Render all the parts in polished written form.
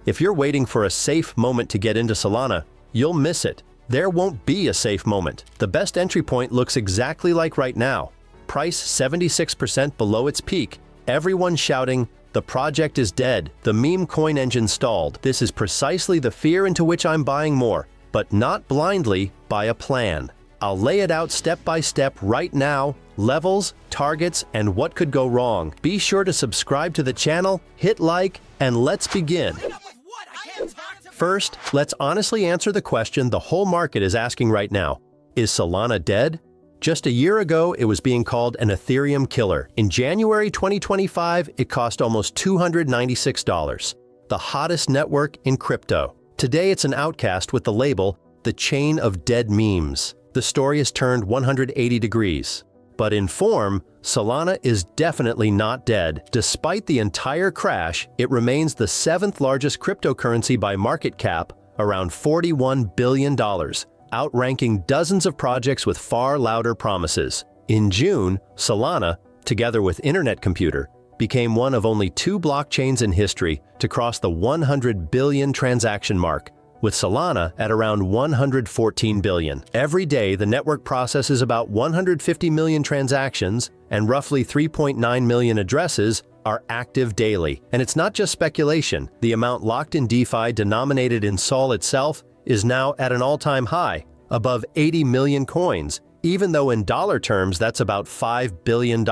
If you're waiting for a safe moment to get into Solana, you'll miss it. There won't be a safe moment. The best entry point looks exactly like right now. Price 76% below its peak. Everyone shouting, "The project is dead. The meme coin engine stalled." This is precisely the fear into which I'm buying more, but not blindly, by a plan. I'll lay it out step by step right now, levels, targets, and what could go wrong. Be sure to subscribe to the channel, hit like, and let's begin. First, let's honestly answer the question the whole market is asking right now. Is Solana dead? Just a year ago, it was being called an Ethereum killer. In January 2025, it cost almost $296, the hottest network in crypto. Today, it's an outcast with the label, the chain of dead memes. The story has turned 180 degrees. But in form, Solana is definitely not dead. Despite the entire crash, it remains the 7th largest cryptocurrency by market cap, around $41 billion, outranking dozens of projects with far louder promises. In June, Solana, together with Internet Computer, became one of only 2 blockchains in history to cross the 100 billion transaction mark, with Solana at around 114 billion. Every day, the network processes about 150 million transactions, and roughly 3.9 million addresses are active daily. And it's not just speculation. The amount locked in DeFi denominated in Sol itself is now at an all-time high, above 80 million coins, even though in dollar terms that's about $5 billion.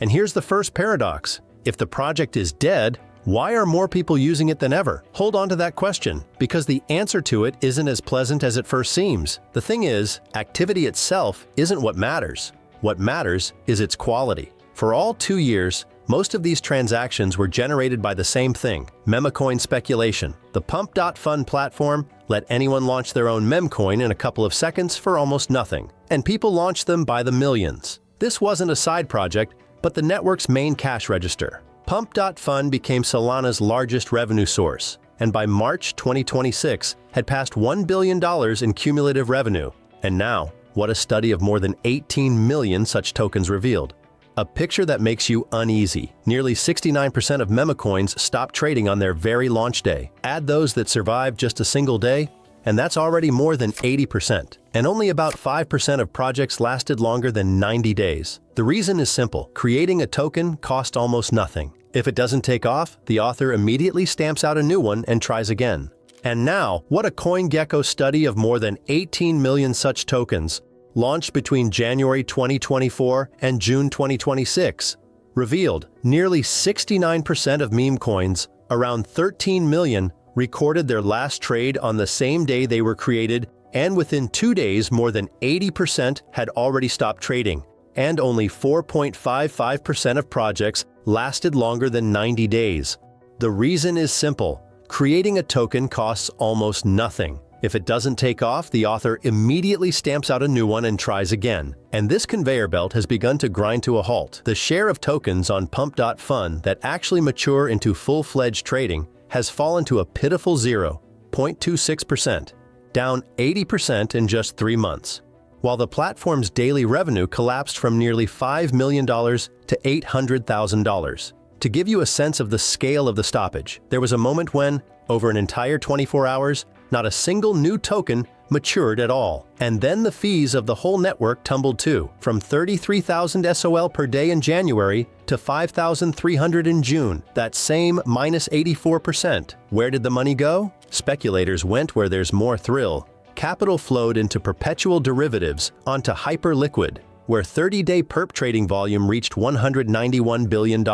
And here's the first paradox. If the project is dead, why are more people using it than ever? Hold on to that question, because the answer to it isn't as pleasant as it first seems. The thing is, activity itself isn't what matters. What matters is its quality. For all 2 years, most of these transactions were generated by the same thing, memecoin speculation. The Pump.Fun platform let anyone launch their own memecoin in a couple of seconds for almost nothing, and people launched them by the millions. This wasn't a side project, but the network's main cash register. Pump.Fun became Solana's largest revenue source, and by March 2026 had passed $1 billion in cumulative revenue. And now, what a study of more than 18 million such tokens revealed. A picture that makes you uneasy. Nearly 69% of memecoins stopped trading on their very launch day. Add those that survived just a single day, and that's already more than 80%. And only about 5% of projects lasted longer than 90 days. The reason is simple. Creating a token cost almost nothing. If it doesn't take off, the author immediately stamps out a new one and tries again. And now, what a CoinGecko study of more than 18 million such tokens, launched between January 2024 and June 2026, revealed nearly 69% of meme coins, around 13 million, recorded their last trade on the same day they were created, and within 2 days more than 80% had already stopped trading, and only 4.55% of projects lasted longer than 90 days. The reason is simple. Creating a token costs almost nothing. If it doesn't take off, the author immediately stamps out a new one and tries again. And this conveyor belt has begun to grind to a halt. The share of tokens on Pump.Fun that actually mature into full-fledged trading has fallen to a pitiful 0.26%, down 80% in just 3 months, while the platform's daily revenue collapsed from nearly $5 million to $800,000. To give you a sense of the scale of the stoppage, there was a moment when, over an entire 24 hours, not a single new token matured at all. And then the fees of the whole network tumbled too, from 33,000 SOL per day in January to 5,300 in June, that same minus 84%. Where did the money go? Speculators went where there's more thrill. Capital flowed into perpetual derivatives, onto Hyperliquid, where 30-day perp trading volume reached $191 billion.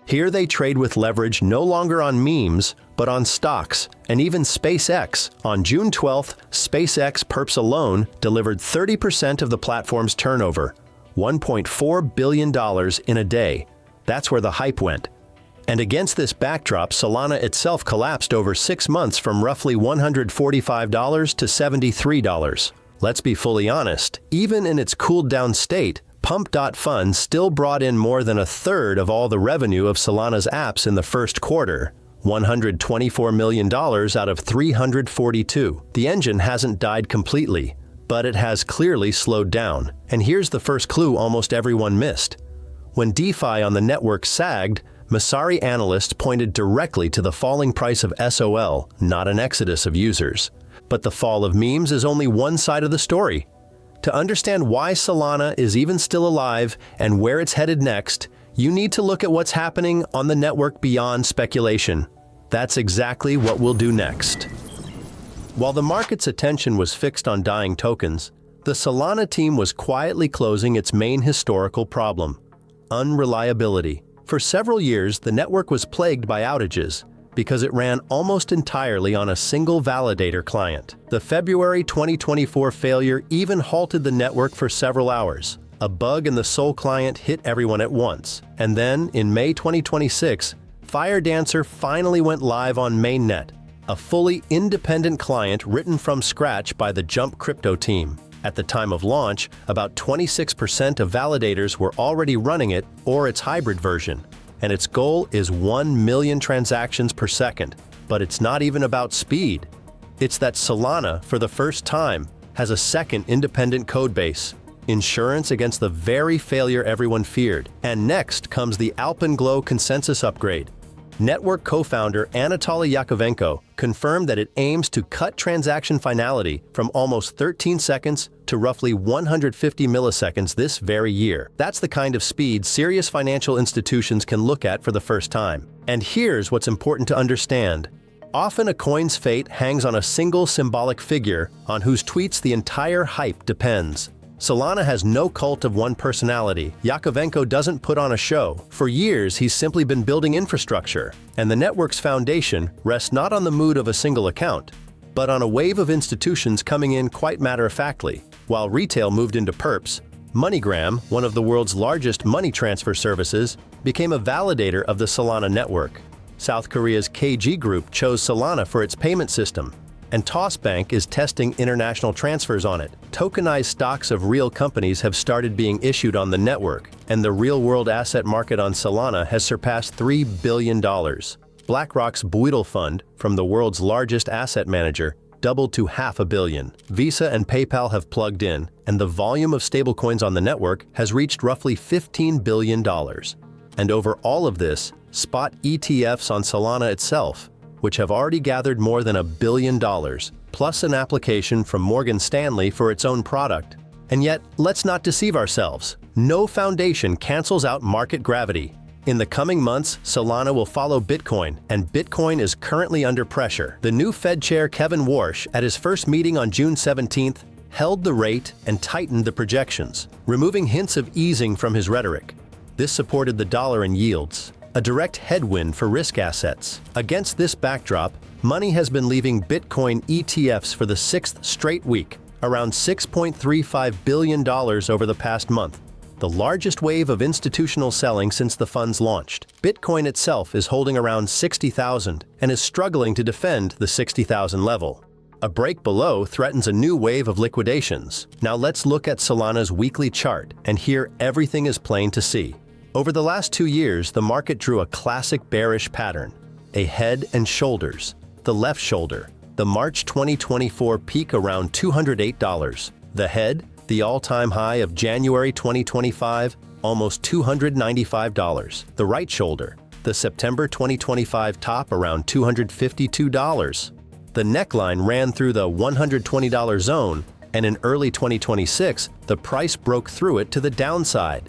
Here they trade with leverage no longer on memes, but on stocks, and even SpaceX. On June 12th, SpaceX perps alone delivered 30% of the platform's turnover, $1.4 billion in a day. That's where the hype went. And against this backdrop, Solana itself collapsed over 6 months from roughly $145 to $73. Let's be fully honest, even in its cooled-down state, Pump.Fun still brought in more than a third of all the revenue of Solana's apps in the first quarter, $124 million out of 342. The engine hasn't died completely, but it has clearly slowed down. And here's the first clue almost everyone missed. When DeFi on the network sagged, Masari analysts pointed directly to the falling price of SOL, not an exodus of users. But the fall of memes is only one side of the story. To understand why Solana is even still alive and where it's headed next, you need to look at what's happening on the network beyond speculation. That's exactly what we'll do next. While the market's attention was fixed on dying tokens, the Solana team was quietly closing its main historical problem: unreliability. For several years, the network was plagued by outages because it ran almost entirely on a single validator client. The February 2024 failure even halted the network for several hours. A bug in the Sol client hit everyone at once. And then, in May 2026, FireDancer finally went live on mainnet, a fully independent client written from scratch by the Jump Crypto team. At the time of launch, about 26% of validators were already running it or its hybrid version, and its goal is 1 million transactions per second. But it's not even about speed. It's that Solana, for the first time, has a second independent codebase, insurance against the very failure everyone feared. And next comes the Alpenglow consensus upgrade. Network co-founder Anatoly Yakovenko confirmed that it aims to cut transaction finality from almost 13 seconds to roughly 150 milliseconds this very year. That's the kind of speed serious financial institutions can look at for the first time. And here's what's important to understand. Often a coin's fate hangs on a single symbolic figure on whose tweets the entire hype depends. Solana has no cult of one personality. Yakovenko doesn't put on a show. For years, he's simply been building infrastructure, and the network's foundation rests not on the mood of a single account, but on a wave of institutions coming in quite matter-of-factly. While retail moved into perps, MoneyGram, one of the world's largest money transfer services, became a validator of the Solana network. South Korea's KG Group chose Solana for its payment system, and Toss Bank is testing international transfers on it. Tokenized stocks of real companies have started being issued on the network, and the real-world asset market on Solana has surpassed $3 billion. BlackRock's Buidel Fund, from the world's largest asset manager, doubled to $500 million. Visa and PayPal have plugged in, and the volume of stablecoins on the network has reached roughly $15 billion. And over all of this, spot ETFs on Solana itself, which have already gathered more than $1 billion, plus an application from Morgan Stanley for its own product. And yet, let's not deceive ourselves. No foundation cancels out market gravity. In the coming months, Solana will follow Bitcoin, and Bitcoin is currently under pressure. The new Fed Chair Kevin Warsh, at his first meeting on June 17th, held the rate and tightened the projections, removing hints of easing from his rhetoric. This supported the dollar and yields, a direct headwind for risk assets. Against this backdrop, money has been leaving Bitcoin ETFs for the sixth straight week, around $6.35 billion over the past month, the largest wave of institutional selling since the funds launched. Bitcoin itself is holding around 60,000 and is struggling to defend the 60,000 level. A break below threatens a new wave of liquidations. Now let's look at Solana's weekly chart, and here everything is plain to see. Over the last 2 years, the market drew a classic bearish pattern: a head and shoulders. The left shoulder, the March 2024 peak around $208. The head, the all-time high of January 2025, almost $295. The right shoulder, the September 2025 top around $252. The neckline ran through the $120 zone, and in early 2026, the price broke through it to the downside.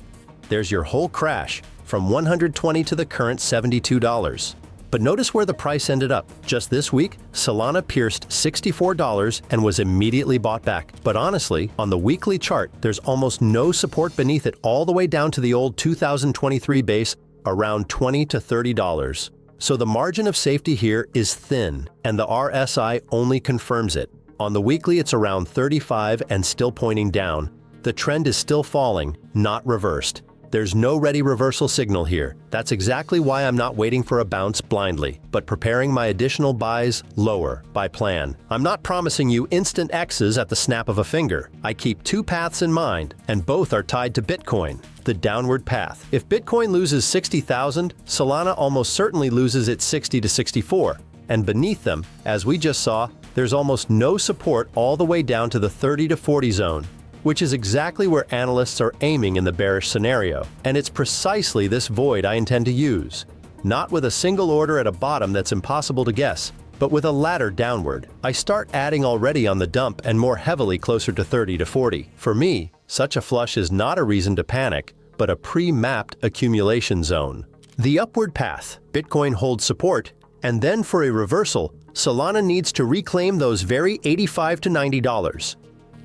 There's your whole crash, from $120 to the current $72. But notice where the price ended up. Just this week, Solana pierced $64 and was immediately bought back. But honestly, on the weekly chart, there's almost no support beneath it all the way down to the old 2023 base, around $20 to $30. So the margin of safety here is thin, and the RSI only confirms it. On the weekly, it's around 35 and still pointing down. The trend is still falling, not reversed. There's no ready reversal signal here. That's exactly why I'm not waiting for a bounce blindly, but preparing my additional buys lower by plan. I'm not promising you instant X's at the snap of a finger. I keep two paths in mind, and both are tied to Bitcoin: the downward path. If Bitcoin loses 60,000, Solana almost certainly loses its 60 to 64. And beneath them, as we just saw, there's almost no support all the way down to the 30 to 40 zone, which is exactly where analysts are aiming in the bearish scenario. And it's precisely this void I intend to use. Not with a single order at a bottom that's impossible to guess, but with a ladder downward. I start adding already on the dump and more heavily closer to 30 to 40. For me, such a flush is not a reason to panic, but a pre-mapped accumulation zone. The upward path, Bitcoin holds support, and then for a reversal, Solana needs to reclaim those very $85 to $90.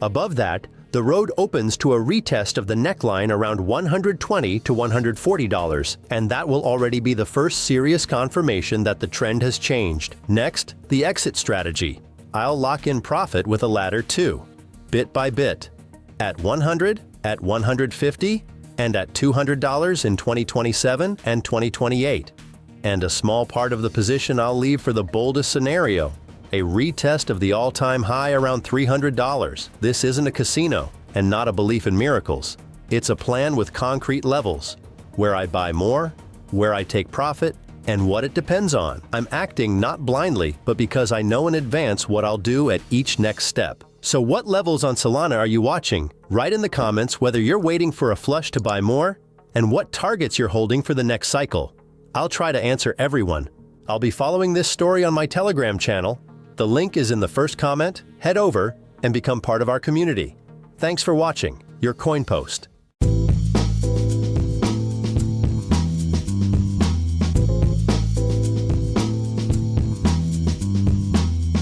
Above that, the road opens to a retest of the neckline around $120 to $140, and that will already be the first serious confirmation that the trend has changed. Next, the exit strategy. I'll lock in profit with a ladder too, bit by bit. At 100, at 150, and at $200 in 2027 and 2028. And a small part of the position I'll leave for the boldest scenario, a retest of the all-time high around $300. This isn't a casino and not a belief in miracles. It's a plan with concrete levels, where I buy more, where I take profit, and what it depends on. I'm acting not blindly, but because I know in advance what I'll do at each next step. So what levels on Solana are you watching? Write in the comments whether you're waiting for a flush to buy more and what targets you're holding for the next cycle. I'll try to answer everyone. I'll be following this story on my Telegram channel. The link is in the first comment. Head over and become part of our community. Thanks for watching. Your Coin Post.